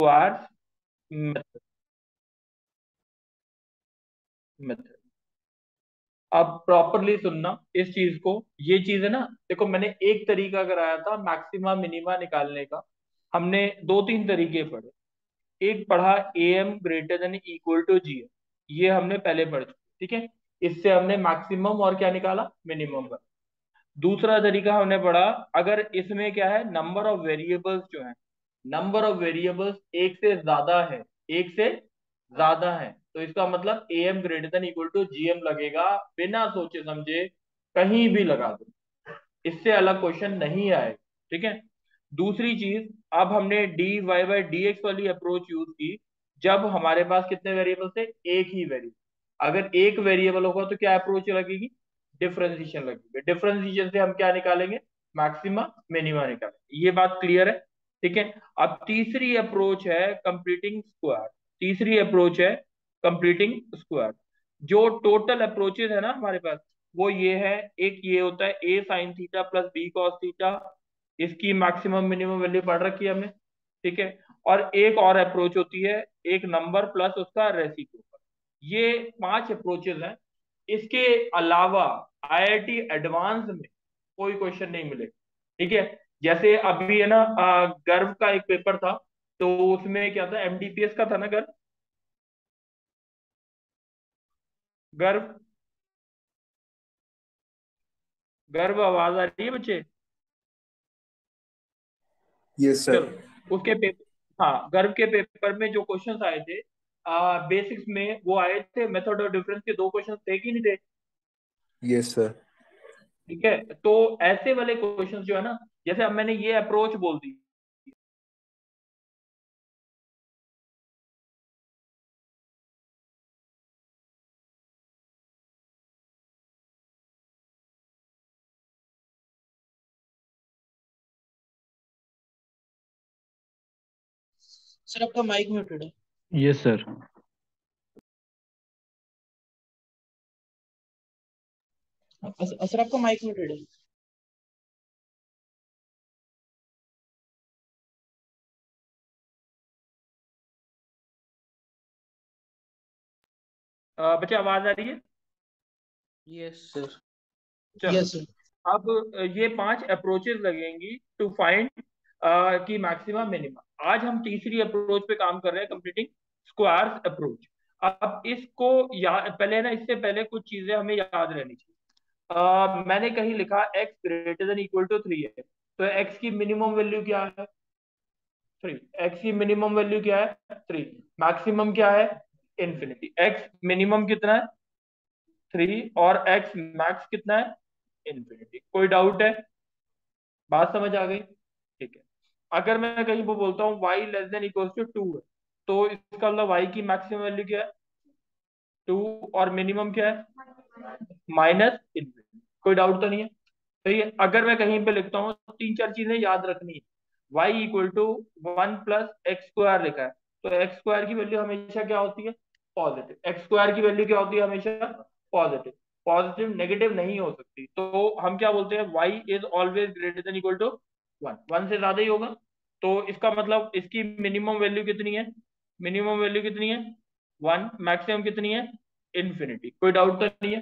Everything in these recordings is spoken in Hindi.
Square method. मेथड अब प्रॉपरली सुनना इस चीज को। ये चीज है ना, देखो मैंने एक तरीका कराया था मैक्सिमा मिनिमा निकालने का। हमने दो तीन तरीके पढ़े। एक पढ़ा A M greater than equal to G M, ये हमने पहले पढ़ चुके, ठीक है। इससे हमने मैक्सिमम और क्या निकाला, मिनिमम का। दूसरा तरीका हमने पढ़ा, अगर इसमें क्या है, नंबर ऑफ वेरिएबल्स जो है, नंबर ऑफ वेरिएबल्स एक से ज्यादा है, एक से ज्यादा है, तो इसका मतलब A M greater than equal to G M लगेगा। बिना सोचे समझे कहीं भी लगा दो, इससे अलग क्वेश्चन नहीं आएगा, ठीक है। दूसरी चीज, अब हमने D Y by D X वाली अप्रोच यूज की। जब हमारे पास कितने वेरिएबल थे, एक ही वेरिएबल। अगर एक वेरिएबल होगा तो क्या अप्रोच लगेगी, डिफरेंशिएशन लगेगी। डिफरेंशिएशन से हम क्या निकालेंगे, मैक्सिमा मिनिमा निकालेंगे। ये बात क्लियर है, ठीक है। अब तीसरी अप्रोच है कंप्लीटिंग स्क्वायर। तीसरी अप्रोच है कंप्लीटिंग स्क्वायर। जो टोटल अप्रोचेज है ना हमारे पास, वो ये है। एक ये होता है a sine theta plus b cos theta, इसकी मैक्सिमम मिनिमम वैल्यू पढ़ रखी है हमने, ठीक है। और एक और अप्रोच होती है, एक नंबर प्लस उसका रेसिप्रोकल। ये पांच अप्रोचेज हैं। इसके अलावा आईआईटी एडवांस में कोई क्वेश्चन नहीं मिलेगा, ठीक है। जैसे अभी है ना, गर्व का एक पेपर था, तो उसमें क्या था, एमडीपीएस का था ना, गर्व। गर्व, गर्व आवाज आ रही है बच्चे? Yes sir. चलो, उसके पेपर, हाँ, गर्व के पेपर में जो क्वेश्चंस आए थे, बेसिक्स में वो आए थे, मेथड ऑफ डिफरेंस के दो क्वेश्चंस थे कि नहीं थे? Yes sir. ठीक है, तो ऐसे वाले क्वेश्चंस जो है ना, जैसे अब मैंने ये अप्रोच बोल दी। सर आपका माइक म्यूटेड है। Yes sir. सर आपका माइक म्यूटेड है। बच्चे आवाज आ रही है? Yes sir. चलो, यस सर। अब ये पांच अप्रोचेस लगेंगी टू फाइंड की मैक्सिमम मिनिमम। आज हम तीसरी अप्रोच पे काम कर रहे हैं, कंप्लीटिंग स्क्वायर्स अप्रोच। अब इसको पहले ना, इससे पहले कुछ चीजें हमें याद रहनी चाहिए। मैंने कहीं लिखा x greater than equal to 3 है, तो x की मिनिमम वैल्यू क्या है, 3। x की मिनिमम वैल्यू क्या है, 3। मैक्सिमम क्या है, इन्फिनिटी। x मिनिमम कितना है, 3, और x मैक्स कितना है, इन्फिनिटी। कोई डाउट है? बात समझ आ गई? ठीक है। अगर मैं कहीं पर बोलता हूँ y less than equal to 2 है, तो इसका मतलब y की मैक्सिमम वैल्यू क्या है, 2, और मिनिमम क्या है, माइनस इन्फिनिटी। कोई डाउट तो नहीं है? सही है। अगर मैं कहीं पे लिखता हूँ, तो तीन चार चीजें याद रखनी है। y equal to 1 plus X square लिखा है, तो एक्स स्क्वायर की वैल्यू हमेशा क्या होती है, पॉजिटिव। एक्स स्क्वायर की वैल्यू क्या होती है, हमेशा पॉजिटिव। पॉजिटिव नेगेटिव नहीं हो सकती, तो हम क्या बोलते हैं, y is always greater than equal to 1। 1 से ज्यादा ही होगा, तो इसका मतलब इसकी मिनिमम वैल्यू कितनी है, मिनिमम वैल्यू कितनी है, 1। मैक्सिमम कितनी है, इन्फिनिटी। कोई डाउट तो नहीं है?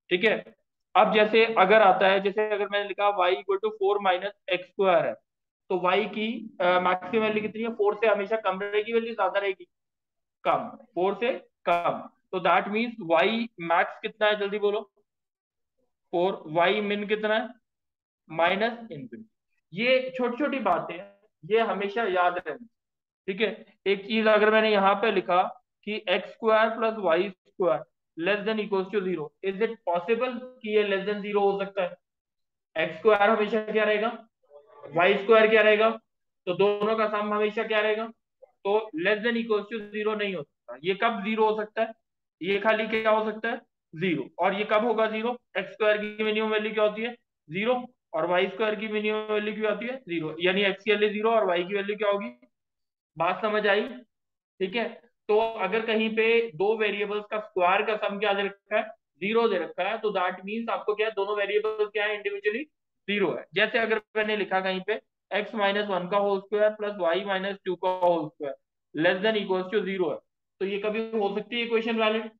ठीक है। अब जैसे अगर आता है, जैसे अगर मैंने लिखा y equal to 4 - X square है, तो y की मैक्सिमम वैल्यू कितनी है, 4 से हमेशा कम रहेगी, वैल्यू ज्यादा रहेगी, कम, 4 से कम। तो दैट मीन्स y मैक्स कितना है, जल्दी बोलो, 4। y मिन कितना है, माइनस इन्फिनिटी। ये छोटी छोटी बातें हैं, ये हमेशा याद रहनी, ठीक है। एक चीज अगर मैंने यहाँ पे लिखा कि X square plus Y square less than equals to 0, is it possible कि ये लेस देन 0 हो सकता है? एक्स स्क्वायर हमेशा क्या रहेगा, वाई स्क्वायर क्या रहेगा, तो दोनों का सम हमेशा क्या रहेगा, तो लेस देन इक्वल्स टू 0 नहीं हो सकता। ये कब 0 हो सकता है, ये खाली क्या हो सकता है, 0। और ये कब होगा 0, एक्स स्क्वायर की मिनिमम वैल्यू क्या होती है, 0, और वाई स्क्वायर की मिनिमम वैल्यू क्या होती है, 0। यानी एक्स की वैल्यू 0 और वाई की वैल्यू क्या होगी। बात समझ आई? ठीक है। तो अगर कहीं पे दो वेरिएबल्स का स्क्वायर का सम क्या दे रखा है, 0 दे रखा है, तो दैट मीन्स आपको क्या है, दोनों वेरिएबल्स क्या है, इंडिविजुअली 0 है। जैसे अगर मैंने लिखा कहीं पे x - 1 का होल स्क्वायर प्लस y - 2 का whole square less than equals to 0 है, तो ये कभी हो सकती है इक्वेशन वैलिड।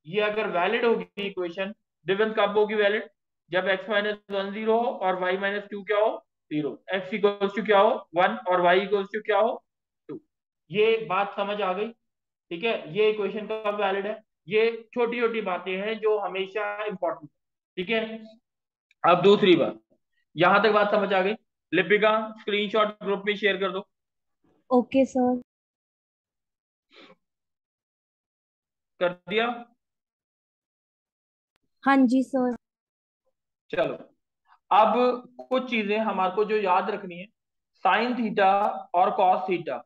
ये अगर वैलिड होगी इक्वेशन, डिफरेंस कब होगी वैलिड, जब x माइनस वन 0 हो और y माइनस टू क्या हो 0, x इक्वल्स टू क्या हो 1 और y इक्वल्स टू क्या हो 2। ये बात समझ आ गई, ठीक है। ये इक्वेशन कब वैलिड है, ये छोटी छोटी बातें हैं जो हमेशा इंपॉर्टेंट, ठीक है। अब दूसरी बात, यहां तक बात समझ आ गई। लिपिका स्क्रीनशॉट ग्रुप में शेयर कर दो। Okay sir. कर दिया। हाँ जी सर। चलो, अब कुछ चीजें हमारे को जो याद रखनी है, साइन थीटा और कॉस थीटा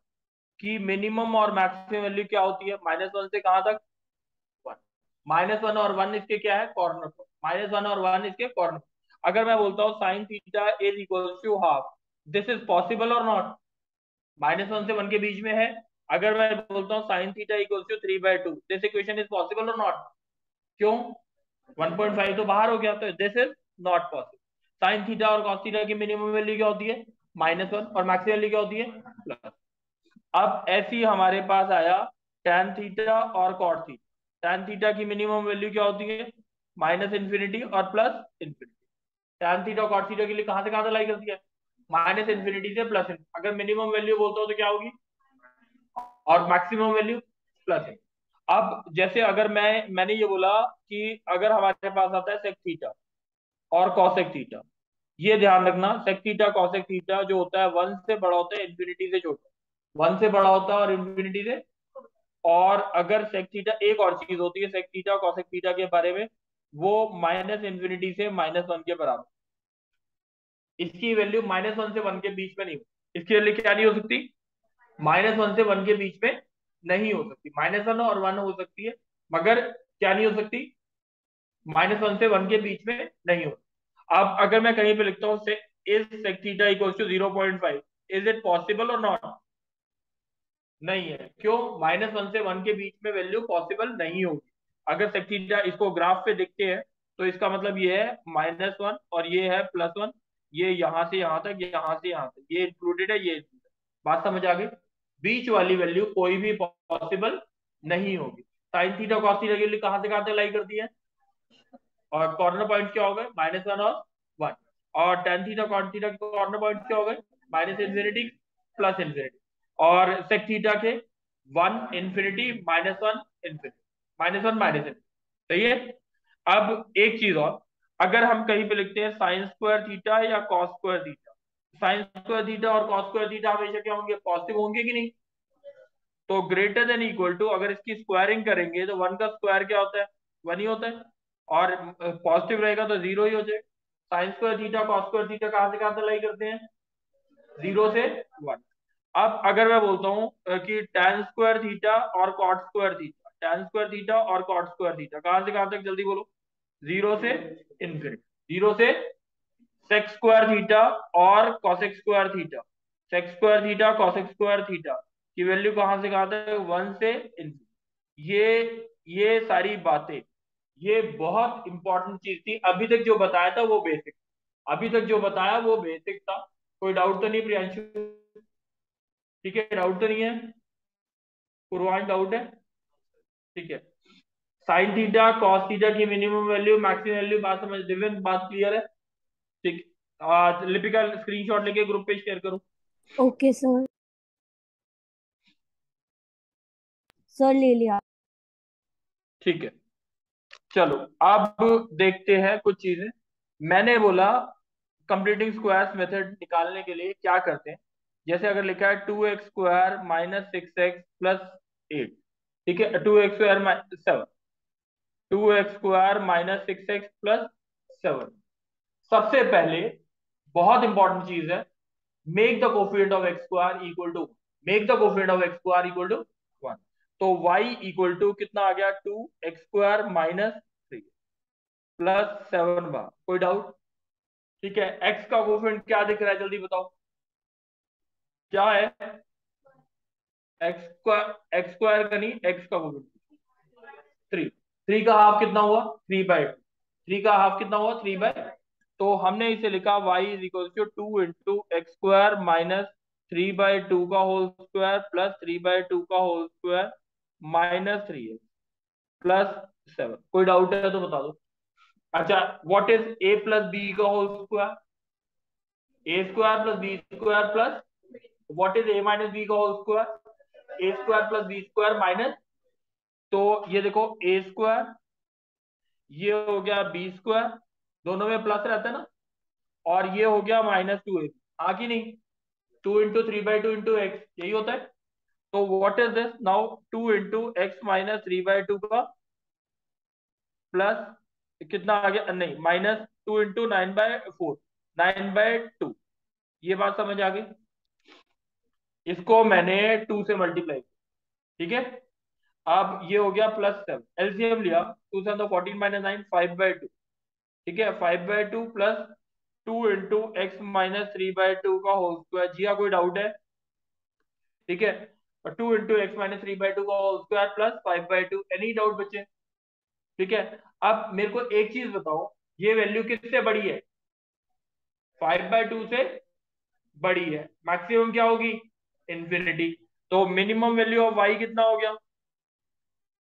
की मिनिमम और मैक्सिमम वैल्यू क्या होती है, -1 से कहां तक 1। -1 और 1 इसके क्या है कॉर्नर पर, -1 और 1 इसके कॉर्नर। अगर मैं बोलता हूँ sine theta is equal to half, this is possible और नॉट, -1 से 1 के बीच में है। अगर मैं बोलता हूँ sine theta equal to 3/2, this equation is possible और नॉट, क्यों 1.5 तो बाहर हो गया, तो this is not possible. Sine theta और कॉस थीटा की मिनिमम वैल्यू क्या होती है -1 और मैक्सिमम वैल्यू क्या होती है प्लस। अब ऐसी हमारे पास आया tan थीटा और कॉट थीटा। tan थीटा की मिनिमम वैल्यू क्या होती है -इन्फिनिटी और +इन्फिनिटी। tan थीटा और कॉट थीटा के लिए कहां से कहां तक लाई करती है, -इन्फिनिटी से +इन्फिनिटी। अगर मिनिमम वैल्यू बोलता हूं तो क्या होगी, और मैक्सिमम वैल्यू +। अब जैसे अगर मैंने ये बोला कि अगर हमारे पास आता है सेक थीटा और कॉसेक थीटा, ये ध्यान रखना सेक थीटा कॉसेक थीटा जो होता है 1 से बड़ा होता है इन्फिनिटी से छोटा, 1 से बड़ा होता है और इन्फिनिटी से। और अगर सेक थीटा, एक और चीज होती है सेक थीटा कॉसेक थीटा के बारे में, वो -इन्फिनिटी से -1 के बराबर, इसकी वैल्यू -1 से 1 के बीच में नहीं हो, इसकी वैल्यू क्या नहीं हो सकती, -1 से 1 के बीच में नहीं हो सकती। -1 और 1 हो सकती है, मगर क्या नहीं हो सकती, -1 से 1 के बीच में नहीं हो। अब अगर मैं कहीं पे लिखता हूँ is sec theta equals to 0.5, is it possible और नॉट, नहीं है, क्यों, -1 से 1 के बीच में वैल्यू पॉसिबल नहीं होगी। अगर सेक थीटा इसको ग्राफ पे देखते हैं तो इसका मतलब ये है -1 और ये है +1, ये यहां से यहां तक, यहां से यहां तक, ये इंक्लूडेड है, ये included है। बात समझ आ गई, बीच वाली वैल्यू कोई भी पॉसिबल नहीं होगी। साइन थीटा कॉस थीटा के लिए कहां से कहां तक लाई करती है, और कॉर्नर पॉइंट क्या हो गए -1 और 1, और tan थीटा कॉट थीटा के कॉर्नर पॉइंट क्या हो गए -इन्फिनिटी +इन्फिनिटी, और सेक थीटा के 1 इन्फिनिटी -1 इन्फिनिटी, -1 -इन्फिनिटी, सही है। अब एक चीज और, अगर हम कहीं पे लिखते हैं साइन स्क्वायर थीटा या cos square theta, sign square theta और कॉस स्क्वायर थीटा हमेशा क्या होंगे, पॉजिटिव होंगे कि नहीं, तो ग्रेटर देन इक्वल टू, अगर इसकी स्क्वायरिंग करेंगे तो 1 का स्क्वायर क्या होता है 1 ही होता है, और पॉजिटिव रहेगा तो 0 ही हो जाएगा। Sign square theta cos square theta कहां से कहां तक लाई करते हैं, 0 से 1। अब अगर मैं बोलता हूँ कि tan स्क्वायर थीटा और cot square theta, tan square theta और कॉट स्क्वायर थीटा कहां से कहां तक, जल्दी बोलो, 0 से इन्फिनिटी, 0 से सेक स्क्वायर थीटा और cosec square theta, sec square theta cosec square theta की वैल्यू कहां से कहां तक, 1 से इन्फिनिटी। ये सारी बातें, ये बहुत इंपॉर्टेंट चीज थी। अभी तक जो बताया था वो बेसिक, अभी तक जो बताया वो बेसिक था। कोई डाउट तो नहीं प्रियांशु, ठीक है, डाउट तो नहीं है, पूर्वांश डाउट है, ठीक है। साइन थीटा कॉस थीटा की मिनिमम वैल्यू मैक्सिमम वैल्यू, बात समझ, दिव्यन बात क्लियर है, ठीक। लिपिका स्क्रीनशॉट लेके ग्रुप पे शेयर करो। Okay sir. सर ले लिया। ठीक है, चलो अब देखते हैं कुछ चीजें। मैंने बोला कंप्लीटिंग स्क्वायर्स मेथड निकालने के लिए क्या करते हैं, जैसे अगर लिखा है 2x² -6x + 8, ठीक है, 2x² 7, 2x² -6x + 7। सबसे पहले बहुत इंपॉर्टेंट चीज है, make the coefficient of x² equal to, make the coefficient of x² equal to 1। तो y इक्वल टू कितना आ गया, 2x² -3 +7 बार, कोई डाउट, ठीक है। x का कोफिशिएंट क्या दिख रहा है, जल्दी बताओ क्या है, x² का नहीं, x का कोफिशिएंट 3, 3 का हाफ कितना हुआ 3/2, 3 का हाफ कितना हुआ 3/2। तो हमने इसे लिखा y is equal to 2 × x² 3/2 का होल स्क्वायर प्लस 3/2 का whole square minus 3x plus 7। कोई डाउट है तो बता दो। अच्छा, what is a plus b का whole square? A square plus b square plus what is a minus b का whole square? A square plus b square minus, तो ये देखो ए स्क्वायर, ये हो गया बी स्क्वायर, दोनों में प्लस रहता है ना, और ये हो गया -2a। हाँ कि नहीं? 2 × 3/2 × x, यही होता है। तो what is this now? 2 × x - 3/2 का प्लस कितना आ गया, नहीं, -2 × 9/4, 9/2। ये बात समझ आ गई? इसको मैंने 2 से मल्टीप्लाई किया, ठीक है। अब ये हो गया +7, एलसीएम लिया, 2 × 7 = 14 - 9, 5/2, ठीक है। 5/2 प्लस 2 × x - 3/2 का होल स्क्वायर। जी हाँ, कोई डाउट है? ठीक है, 2 × x - 3/2 का whole square plus 5/2। Any doubt बच्चे? ठीक है। अब मेरे को एक चीज बताओ, ये वैल्यू किससे बड़ी है? 5/2 से बड़ी है। मैक्सिमम क्या होगी? इन्फिनिटी। तो मिनिमम वैल्यू ऑफ y कितना हो गया?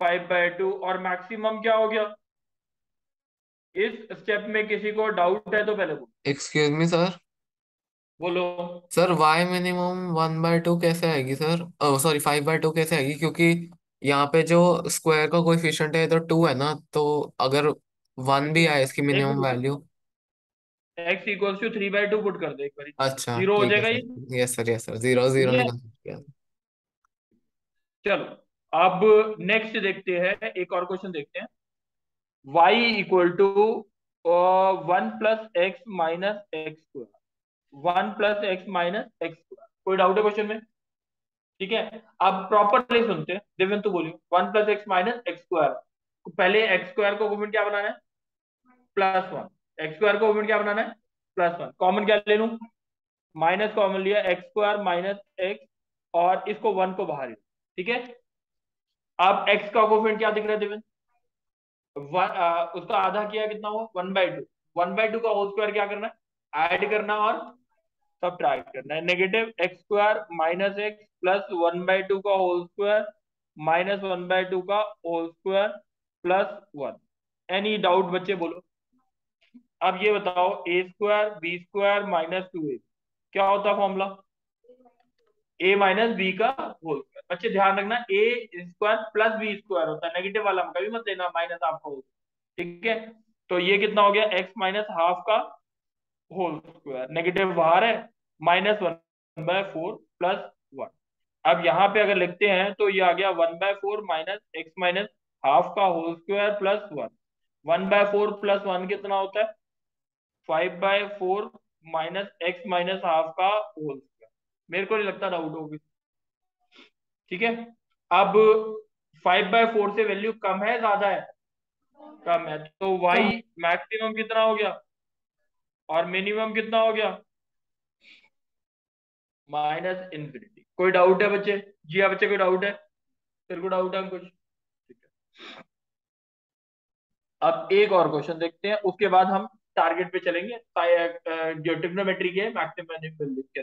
5/2। और मैक्सिमम क्या हो गया? इस स्टेप में किसी को डाउट है तो पहले बोलो। Excuse me sir. बोलो। सर वाई मिनिमम 1/2 कैसे आएगी सर? सॉरी 5/2 कैसे आएगी? क्योंकि यहाँ पे जो स्क्वायर का कोएफिशिएंट है इधर 2 है ना, तो अगर 1 भी आए इसकी एक minimum minute, value. x = 3/2 put कर दो एक बार, अच्छा 0 हो ठीक है जाएगा सर। ये। यस सर, यस सर, 0 0 ठीक है, निकल गया। चलो अब नेक्स्ट देखते हैं, एक और क्वेश्चन देखते हैं। y = 1 + x - x², 1 + x - x²। कोई डाउट है क्वेश्चन में? ठीक है, अब प्रॉपरली सुनते हैं। देवेंद्र तू बोलियो, 1 + x - x²। पहले x² को कॉमन क्या बनाना है? +1। x² को कॉमन क्या बनाना है? +1। कॉमन क्या ले लूं? माइनस कॉमन लिया, x² - x, और इसको 1 को बाहर लिया, ठीक है। अब x का कोफिशिएंट क्या दिख रहा है देवेंद्र? उसका आधा किया, कितना हुआ? 1/2। 1/2 का होल स्क्वायर क्या करना है? ऐड करना और सब्ट्रैक्ट करना है। -x² - x प्लस 1/2 का होल स्क्वायर माइनस 1/2 का होल स्क्वायर +1। एनी डाउट बच्चे, बोलो। अब ये बताओ, a² b² - 2a क्या होता है फॉर्मूला? a - b का होल स्क्वायर। बच्चे ध्यान रखना, a² + b² होता है, नेगेटिव वाला कभी मत लेना, माइनस आपका होल, ठीक है। तो ये कितना हो गया? x - हाफ का होल स्क्वायर, नेगेटिव बाहर है, -1/4 +1। अब यहाँ पे अगर लिखते हैं तो ये आ गया 1/4 - x - हाफ का होल स्क्वायर +1। 1/4 +1 कितना होता है? 5/4 - x - हाफ का होल स्क्वायर। मेरे को नहीं लगता डाउट होगी, ठीक है। अब 5/4 से वैल्यू कम है, ज्यादा है? कम है, तो y कम। मैक्सिमम कितना हो गया और मिनिमम कितना हो गया? -इन्फिनिटी। कोई डाउट है बच्चे? जी हाँ बच्चे, कोई डाउट है? तेरे को डाउट है कुछ? ठीक है, अब एक और क्वेश्चन देखते हैं, उसके बाद हम टारगेट पे चलेंगे, जो ट्रिग्नोमेट्री के मैक्सिमम वैल्यू के।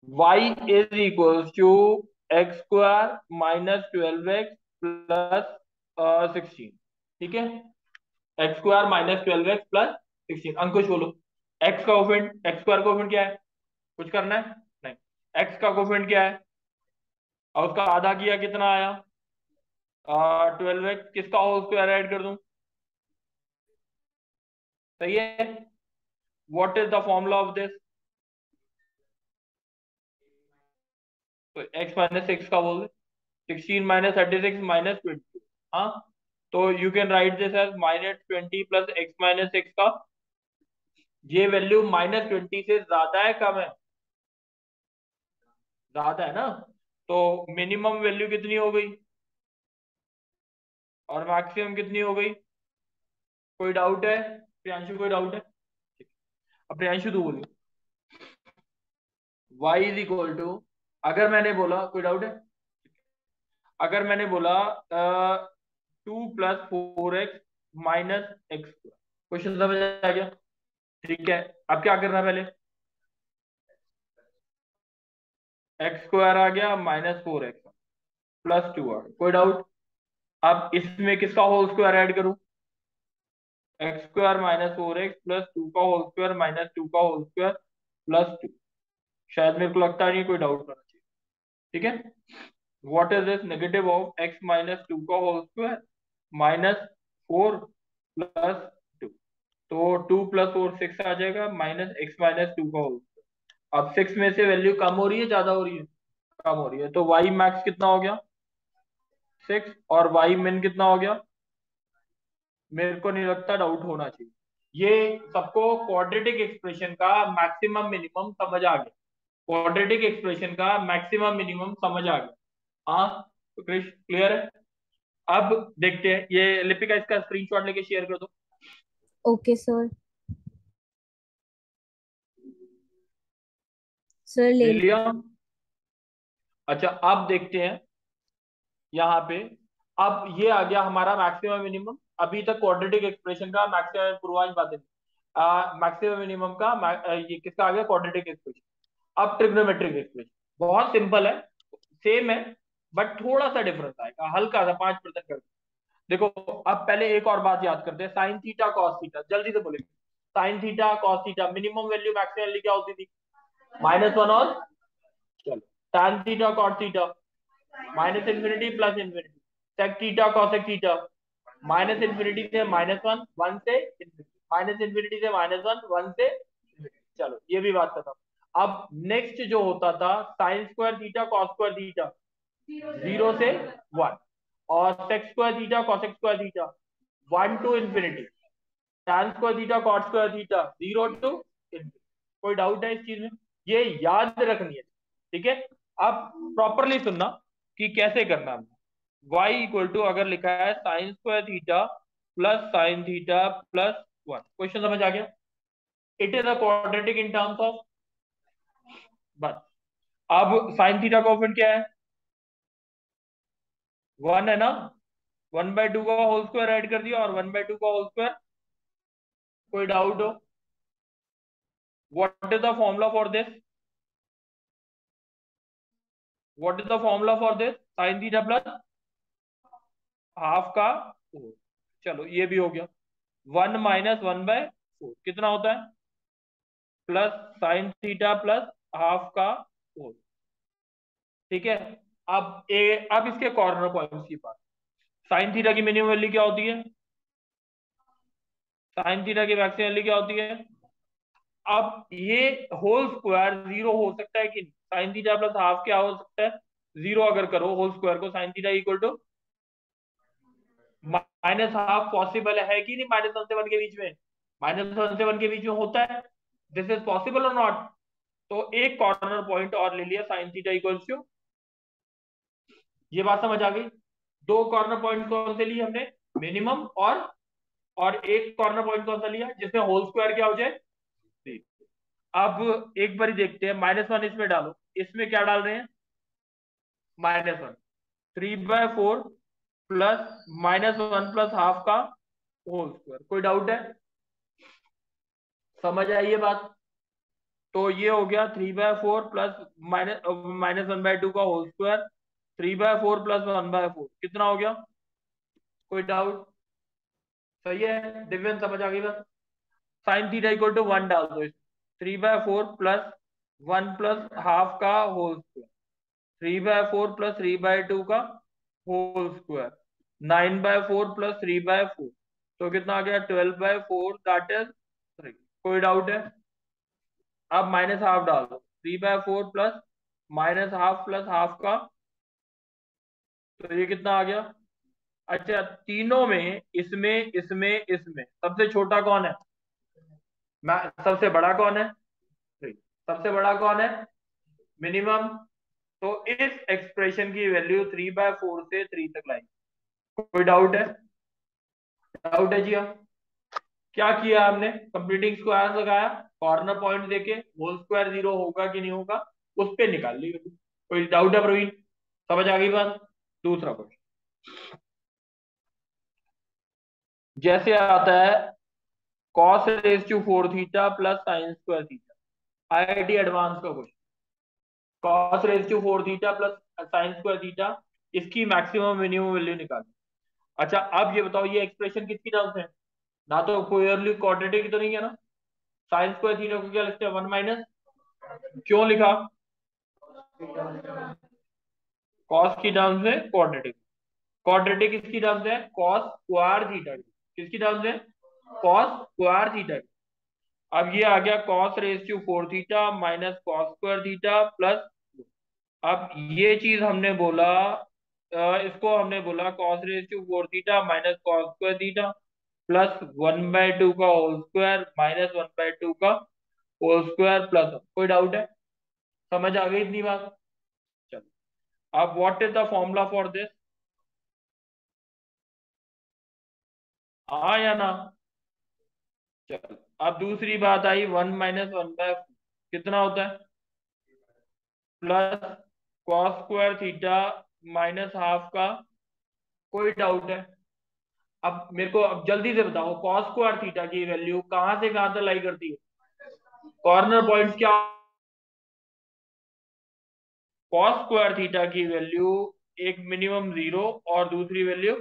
y = x² - 12x + 16, ठीक है। x² - 12x + 16। अंकुश बोलो, x का कोफिशिएंट, x² कोफिशिएंट क्या है? कुछ करना है? नहीं। x का कोफिशिएंट क्या है? और उसका आधा किया, कितना आया? 12x। किसका होल स्क्वायर ऐड कर दूं? सही है। What is the formula of this? तो x - 6 का बोल दे, 16 - 36 - 20। हाँ, तो you can write this as -20 + x - 6 का। ये वैल्यू -20 से ज्यादा है, कम है? ज्यादा है ना। तो मिनिमम वैल्यू कितनी हो गई और मैक्सिमम कितनी हो गई? कोई डाउट है? प्रियांशु, कोई डाउट है? ठीक। अब प्रियांशु तू बोलिए, y = अगर मैंने बोला, कोई डाउट है? अगर मैंने बोला 2 + 4x - x², क्वेश्चन समझ आ गया? ठीक है, अब क्या करना है? पहले एक्स स्क्वायर आ गया -4x +2 आ गया। कोई डाउट? अब इसमें किसका होल स्क्वायर ऐड करूं? एक्स स्क्वायर -4x +2 का होल स्क्वायर -2 का होल स्क्वायर +2। शायद मेरे को लगता नहीं कोई डाउट होना चाहिए। ठीक है। What is this? Negative of x -2 का होल स्क्वायर -4 +2। तो 2 + 4 6 आ जाएगा, -x -2 का होल स्क्वायर। अब 6 में से वैल्यू कम हो रही है ज्यादा हो रही है? कम हो रही है। तो y मैक्स कितना हो गया? 6। और y min कितना हो गया? मेरे को नहीं लगता डाउट होना चाहिए। ये सबको क्वाड्रेटिक एक्सप्रेशन का मैक्सिमम मिनिमम समझ आ गया। क्वाड्रेटिक एक्सप्रेशन का मैक्सिमम मिनिमम समझ आ गया। हाँ तो क्रिश क्लियर है? अब देखते हैं, ये लिपिका इसका स्क्रीनशॉट लेके शेयर कर दो। Okay sir. सर ले ले लिया। लिया? अच्छा अब देखते हैं यहाँ पे। अब ये आ गया हमारा मैक्सिमम मिनिमम। अभी तक क्वाड्रेटिक एक्सप्रेशन का मैक्सिमम पूर्वांश बातें, मैक्सिमम मिनिमम का ये किसका आ गया? Quadratic expression. अब ट्रिग्नोमेट्रिक एक्सप्रेशन बहुत सिंपल है, सेम है, बट थोड़ा सा डिफरेंस आएगा, हल्का सा 5% कर। देखो अब पहले एक और बात याद करते हैं, साइन थीटा कॉस थीटा, जल्दी से बोलेंगे। Sine theta cos theta minimum value maximum value क्या होती थी? -1 और, चलो, tan theta cot theta -∞ +∞। Sec theta cosec theta -∞ से -1, 1 से ∞, -∞ से -1, 1 से ∞। चलो ये भी बात खत्म। अब नेक्स्ट जो होता था sine square theta cos square theta 0 से 1, और sec square theta cosec square theta 1 to ∞, tan square theta cot square theta 0 to ∞। कोई डाउट है इस चीज में? ये याद रखनी है। ठीक है। अब प्रॉपरली सुनना कि कैसे करना है। y इक्वल टू अगर लिखा है sign square theta plus sign theta plus 1, question समझ आ गया? It is a quadratic in terms of, बस। अब साइन थीटा कोएफिशिएंट क्या है? 1 है ना? 1/2 का होल स्क्वायर ऐड कर दिया और 1/2 का होल स्क्वायर। कोई डाउट हो? What is the formula for this? What is the formula for this? Sign theta plus half का 4। चलो ये भी हो गया। 1 - 1/4 कितना होता है? Plus sign theta plus half का 4। ठीक है। अब इसके कॉर्नर पॉइंट्स की बात। साइन थीटा की मिनिमम वैल्यू क्या होती है? साइन थीटा की मैक्सिमम वैल्यू क्या होती है? अब ये होल स्क्वायर 0 हो सकता है कि नहीं? साइन थीटा प्लस हाफ क्या हो सकता है? 0 अगर करो होल स्क्वायर को, sine theta equal to -half possible है कि नहीं? -1 से 1 के बीच में, -1 से 1 के बीच में होता है। दिस इज पॉसिबल और नॉट? तो एक कॉर्नर पॉइंट और ले लिया, साइन थीटा इक्वल्स टू, ये बात समझ आ गई? दो कॉर्नर पॉइंट कौन से लिए हमने? मिनिमम और एक कॉर्नर पॉइंट कौन सा लिया जिसमें होल स्क्वायर क्या हो जाए? 3। अब एक बार देखते हैं, -1 इसमें डालो, इसमें क्या डाल रहे हैं? -1, 3/4 प्लस -1 प्लस हाफ का होल स्क्वायर। कोई डाउट है? समझ आई ये बात? तो ये हो गया 3/4 प्लस -1/2 का होल स्क्वायर, 3/4 प्लस 1/4 कितना हो गया? कोई डाउट? सही है, दिव्यन समझ आ गई बस। साइन थीटा इक्वल टू 1 डाल दो, 3/4 प्लस 1 प्लस हाफ का होल स्क्वायर, 3/4 प्लस 3/2 का होल स्क्वायर, 9/4 प्लस 3/4, तो कितना आ गया? 12/4 दैट इज 3। कोई डाउट है? अब माइनस हाफ डाल दो, 3/4 प्लस -हाफ प्लस हाफ का, तो ये कितना आ गया? अच्छा तीनों में, इसमें इसमें इसमें सबसे छोटा कौन है? सबसे बड़ा कौन है? 3। सबसे बड़ा कौन है? मिनिमम। तो इस एक्सप्रेशन की वैल्यू 3/4 से 3 तक लाएंगे। कोई डाउट है? डाउट है जी? हाँ। क्या किया हमने? कंप्लीटिंग स्क्वायर लगाया, कॉर्नर पॉइंट देके होल स्क्वायर 0 होगा कि नहीं होगा उस पे निकाल ली। कोई डाउट है प्रवीण? समझ आ गई बात? दूसरा क्वेश्चन जैसे आता है cos⁴ theta plus sin² theta, IIT advance का question. cos raise to 4 theta plus sine square theta, इसकी मैक्सिमम मिनिमम वैल्यू निकाली। अच्छा अब ये बताओ ये एक्सप्रेशन किसकी टर्म्स है? ना तो क्लियरली क्वाड्रेटिक तो नहीं है ना। साइन स्क्वायर थीटा को क्या लिखते हैं? 1 माइनस, क्यों लिखा? कॉस की टर्म्स में क्वाड्रेटिक। क्वाड्रेटिक किसकी टर्म्स है? कॉस स्क्वायर थीटा की। किसकी टर्म्स है? कॉस स्क्वायर थीटा की। अब ये आ गया cos raise to 4 theta minus cos square theta plus, अब ये चीज हमने बोला, इसको हमने बोला cos raise to 4 theta minus cos square theta plus 1/2 का होल स्क्वायर माइनस 1/2 का होल स्क्वायर प्लस। कोई डाउट है? समझ आ गई इतनी बात? चलो अब what is the formula for this? हाँ या ना? चलो अब दूसरी बात आई, 1 - 1/4 कितना होता है? Plus cos square theta minus half का। कोई डाउट है? अब मेरे को अब जल्दी से बताओ कॉस स्क्वायर थीटा की वैल्यू कहां से कहां तक लाई करती है? कॉर्नर पॉइंट्स क्या? कॉस स्क्वायर थीटा की वैल्यू एक मिनिमम 0 और दूसरी वैल्यू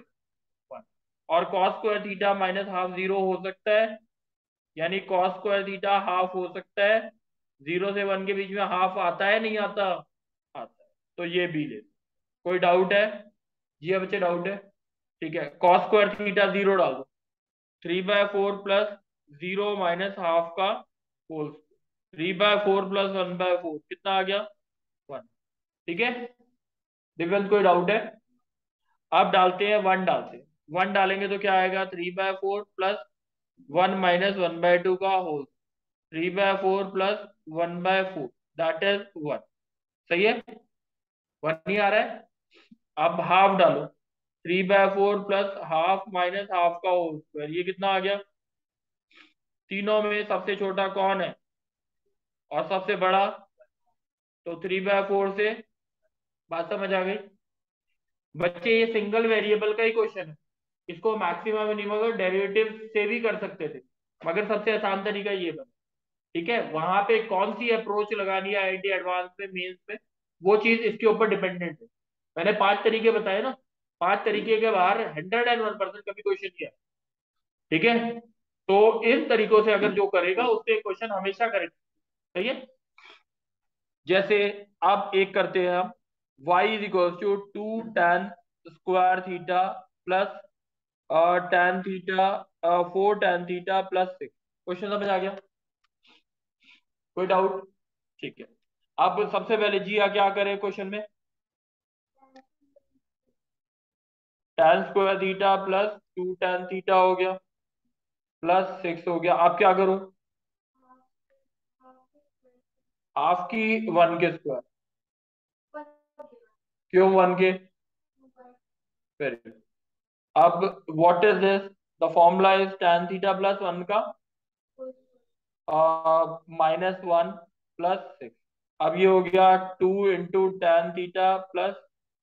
1, और cos square theta minus half 0 हो सकता है, यानी कॉस स्क्वायर थीटा हाफ हो सकता है। 0 से 1 के बीच में हाफ आता है नहीं आता? आता है। तो ये भी ले। कोई डाउट है? जी हाँ बच्चे डाउट है? ठीक है, कॉस स्क्वायर थीटा 0 डाल दो। 3/4 प्लस 0 माइनस हाफ का होल, 3/4 प्लस 1/4 कितना आ गया? 1। ठीक है, दिव्यांश कोई डाउट है? अब डालते हैं 1, डालते हैं 1, डालेंगे तो क्या आएगा? 3/4 प्लस 1 माइनस 1/2 का होल, 3/4 प्लस 1/4 दैट इज 1। सही है? 1 ही आ रहा है। अब हाफ डालो, 3/4 प्लस हाफ माइनस हाफ का होल स्क्वायर, ये कितना आ गया? तीनों में सबसे छोटा कौन है और सबसे बड़ा? तो 3/4 से। बात समझ आ गई बच्चे? ये सिंगल वेरिएबल का ही क्वेश्चन है, इसको मैक्सिमम मिनिमम और डेरिवेटिव से भी कर सकते थे, मगर सबसे आसान तरीका ये बना। ठीक है, वहां पे कौन सी अप्रोच लगानी है आईआईटी एडवांस में, मेंस में, वो चीज इसके ऊपर डिपेंडेंट है। मैंने 5 तरीके बताए ना, 5 तरीके के बाहर 101% कभी क्वेश्चन किया। ठीक है, तो इन तरीकों से अगर जो करेगा उससे क्वेश्चन हमेशा करेगा। सही है? जैसे अब एक करते हैं हम, y is equal to 2 tan² plus tan θ 4 tan θ plus 6। Question समझ आ गया? कोई डाउट? ठीक है, अब सबसे पहले जी क्या करें क्वेश्चन में? tan² θ प्लस 2 tan θ हो गया प्लस 6 हो गया। आप क्या करो? हाफ की 1 के स्क्वायर। क्यों 1 के? Very good. अब what is this? The formula is tan θ plus 1 का -1 प्लस 6। अब ये हो गया 2 × tan θ प्लस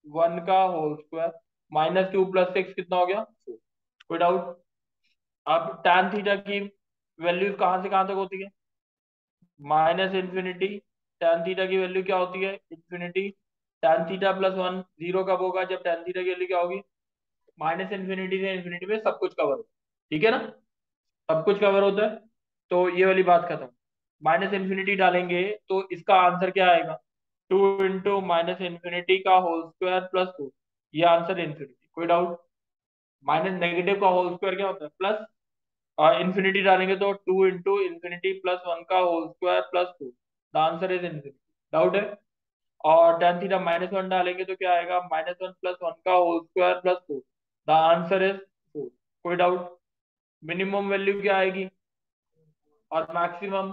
1 का होल स्क्वायर, -2 प्लस 6 कितना हो गया? 4। कोई डाउट? अब tan θ की वैल्यू कहां से कहां तक होती है? -∞। tan θ की वैल्यू क्या होती है? इन्फिनिटी। tan θ प्लस 1 0 कब होगा? जब tan θ की वैल्यू क्या होगी? -∞ से इन्फिनिटी में सब कुछ कवर होता है। ठीक है ना, सब कुछ कवर होता है। तो ये वाली बात खत्म। -∞ डालेंगे तो इसका आंसर क्या आएगा? 2 × का होल स्क्वायर प्लस 2, ये आंसर इन्फिनिटी। कोई डाउट? माइनस नेगेटिव का होल स्क्वायर क्या होता है? प्लस। इन्फिनिटी डालेंगे तो 2 × प्लस 1 का whole square plus 2, the answer is infinity. Doubt है? और tan θ -1 डालेंगे तो क्या आएगा? -1 प्लस 1 का whole square plus 4, the answer is 4। कोई डाउट? मिनिमम वैल्यू क्या आएगी और मैक्सिमम?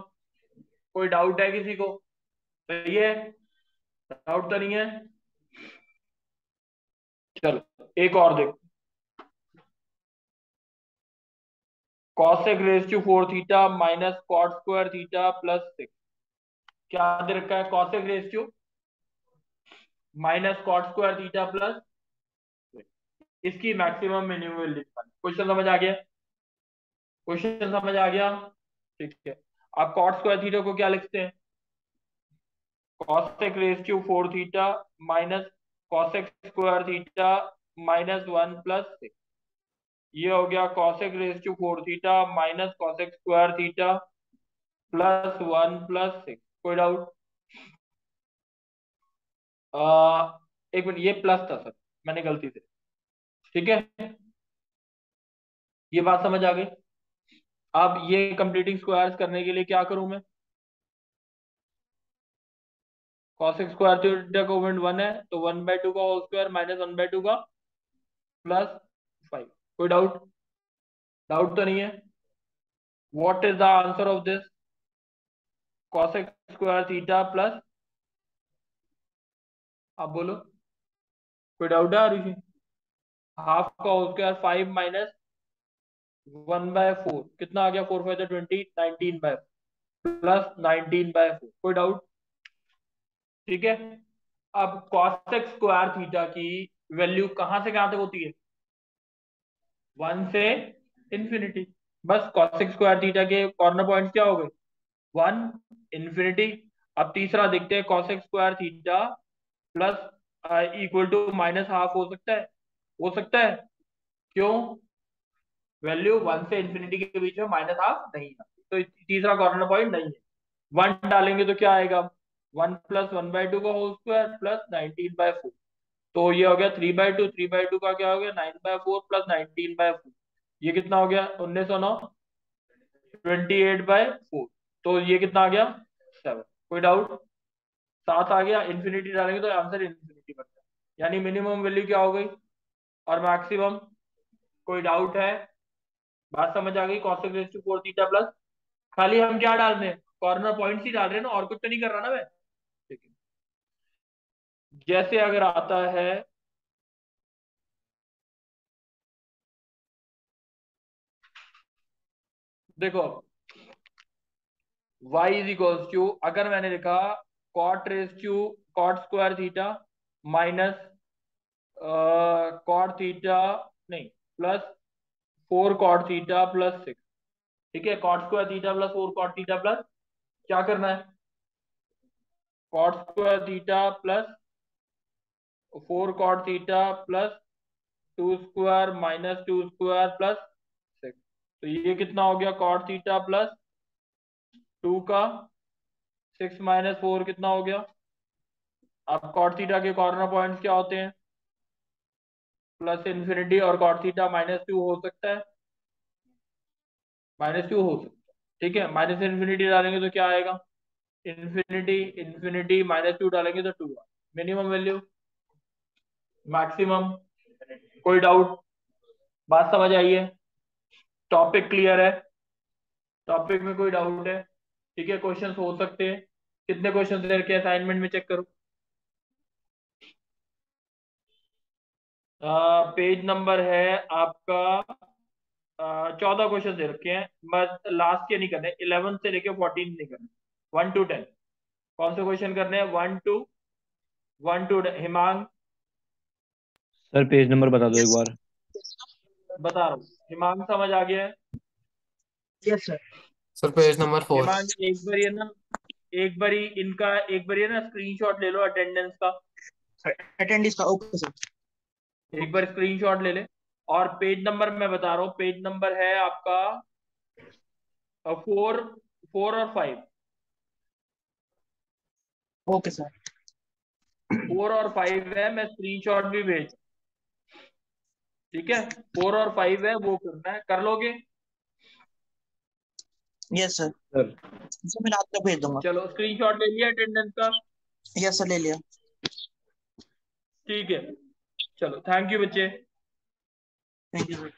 कोई डाउट है किसी को? सही है, डाउट तो नहीं है? चलो एक और देखो, cosec raise to 4 theta minus cot square theta plus 6। क्या दे रखा है? cosec raise to minus cot square theta plus, इसकी मैक्सिमम मिनिमम वैल्यू। क्वेश्चन समझ आ गया? क्वेश्चन समझ आ गया? ठीक है, आप कॉट स्क्वायर थीटा को क्या लिखते हैं? cosec raise to 4 theta minus cosec square theta minus 1 plus 6। ये हो गया cosec raise to 4 theta minus cosec square theta plus 1 plus 6। कोई डाउट? एक मिनट, ये प्लस था सर, मैंने गलती से। ठीक है, ये बात समझ आ गई। अब ये कंप्लीटिंग स्क्वायर्स करने के लिए क्या करूं मैं? cosec स्क्वायर थीटा का कोवेरिएंट 1 है, तो 1/2 का होल स्क्वायर माइनस 1/2 का प्लस 5। कोई डाउट? डाउट तो नहीं है? What is the answer of this? cosec square theta plus, आप बोलो, कोई डाउट है आरुषि? हाफ का होल स्क्वायर 5 माइनस 1/4 कितना आ गया? 4 5 20, 19/4 प्लस 19/4। कोई डाउट? ठीक है, अब cosec स्क्वायर थीटा की वैल्यू कहां से कहां तक होती है? 1 से इंफिनिटी। बस cosec स्क्वायर थीटा के कॉर्नर पॉइंट्स क्या हो गए? 1, इंफिनिटी। अब तीसरा देखते हैं, cosec square theta plus equal to minus half हो सकता है? हो सकता है। क्यों? वैल्यू 1 से इंफिनिटी के बीच में माइनस हाफ नहीं है, तो तीसरा कॉर्नर पॉइंट नहीं है। 1 डालेंगे तो क्या आएगा? 1 प्लस 1/2 का होल स्क्वायर प्लस 19/4। तो ये हो गया 3/2, 3/2 का क्या हो गया? 9/4 प्लस 19/4। ये कितना हो गया? 1909, 28/4। तो ये कितना आ गया? 7। कोई डाउट? 7 आ गया, इंफिनिटी डालेंगे तो आंसर इंफिनिटी बन गया, यानी मिनिमम वैल्यू क्या हो गई और मैक्सिमम। कोई डाउट है? बात समझ आ गई? cosec raise to 4 theta plus, खाली हम क्या डाल रहे हैं? कॉर्नर पॉइंट्स ही डाल रहे हैं ना, और कुछ तो नहीं कर रहा ना मैं। ठीक है, जैसे अगर आता है, देखो y इज इक्वल्स टू, अगर मैंने लिखा cot raise to cot square theta minus cot theta, नहीं, प्लस 4 cot थीटा प्लस 6। ठीक है, cot square theta plus 4 cot theta plus, क्या करना है? cot square theta plus 4 cot theta plus 2 square minus 2 square plus 6। तो ये कितना हो गया? cot थीटा प्लस 2 का 6 माइनस 4 कितना हो गया? अब cot थीटा के कॉर्नर पॉइंट्स क्या होते हैं? प्लस इन्फिनिटी, और cot थीटा -2 हो सकता है, -2 हो सकता है। ठीक है, माइनस इन्फिनिटी डालेंगे तो क्या आएगा? इन्फिनिटी, इन्फिनिटी -2 डालेंगे तो 2। Minimum value, maximum. कोई डाउट? बात समझ आई है? टॉपिक क्लियर है? टॉपिक में कोई डाउट है? ठीक है, क्वेश्चंस हो सकते हैं। कितने क्वेश्चंस दे रखे असाइनमेंट में, चेक करो। पेज नंबर है आपका 14 क्वेश्चन दे रखे हैं, बस लास्ट के नहीं करने, 11 से लेके 14 नहीं करने, 1 to 10। कौन से क्वेश्चन करने हैं? 1 to 10। Himang, sir page number बता दो एक बार। बता रहा हूँ। हिमांग समझ आ गया है? Yes sir. Sir page number 4। Himang एक बार ये ना, एक बारी इनका, एक बार ये ना स्क्रीनशॉट ले लो अटेंडेंस का, अटेंडेंस का, ओके सर। एक बार स्क्रीनशॉट ले ले। और पेज नंबर मैं बता रहा हूँ, पेज नंबर है आपका 4 और 5। Okay sir. 4 और 5 है, मैं स्क्रीनशॉट भी भेज। ठीक है, 4 और 5 है, वो करना है, कर लोगे? Yes sir. सर सर मैं रात तक भेज दूंगा। चलो, स्क्रीनशॉट ले लिया अटेंडेंस का? यस सर, ले लिया। ठीक है, चलो, थैंक यू बच्चे। Thank you sir.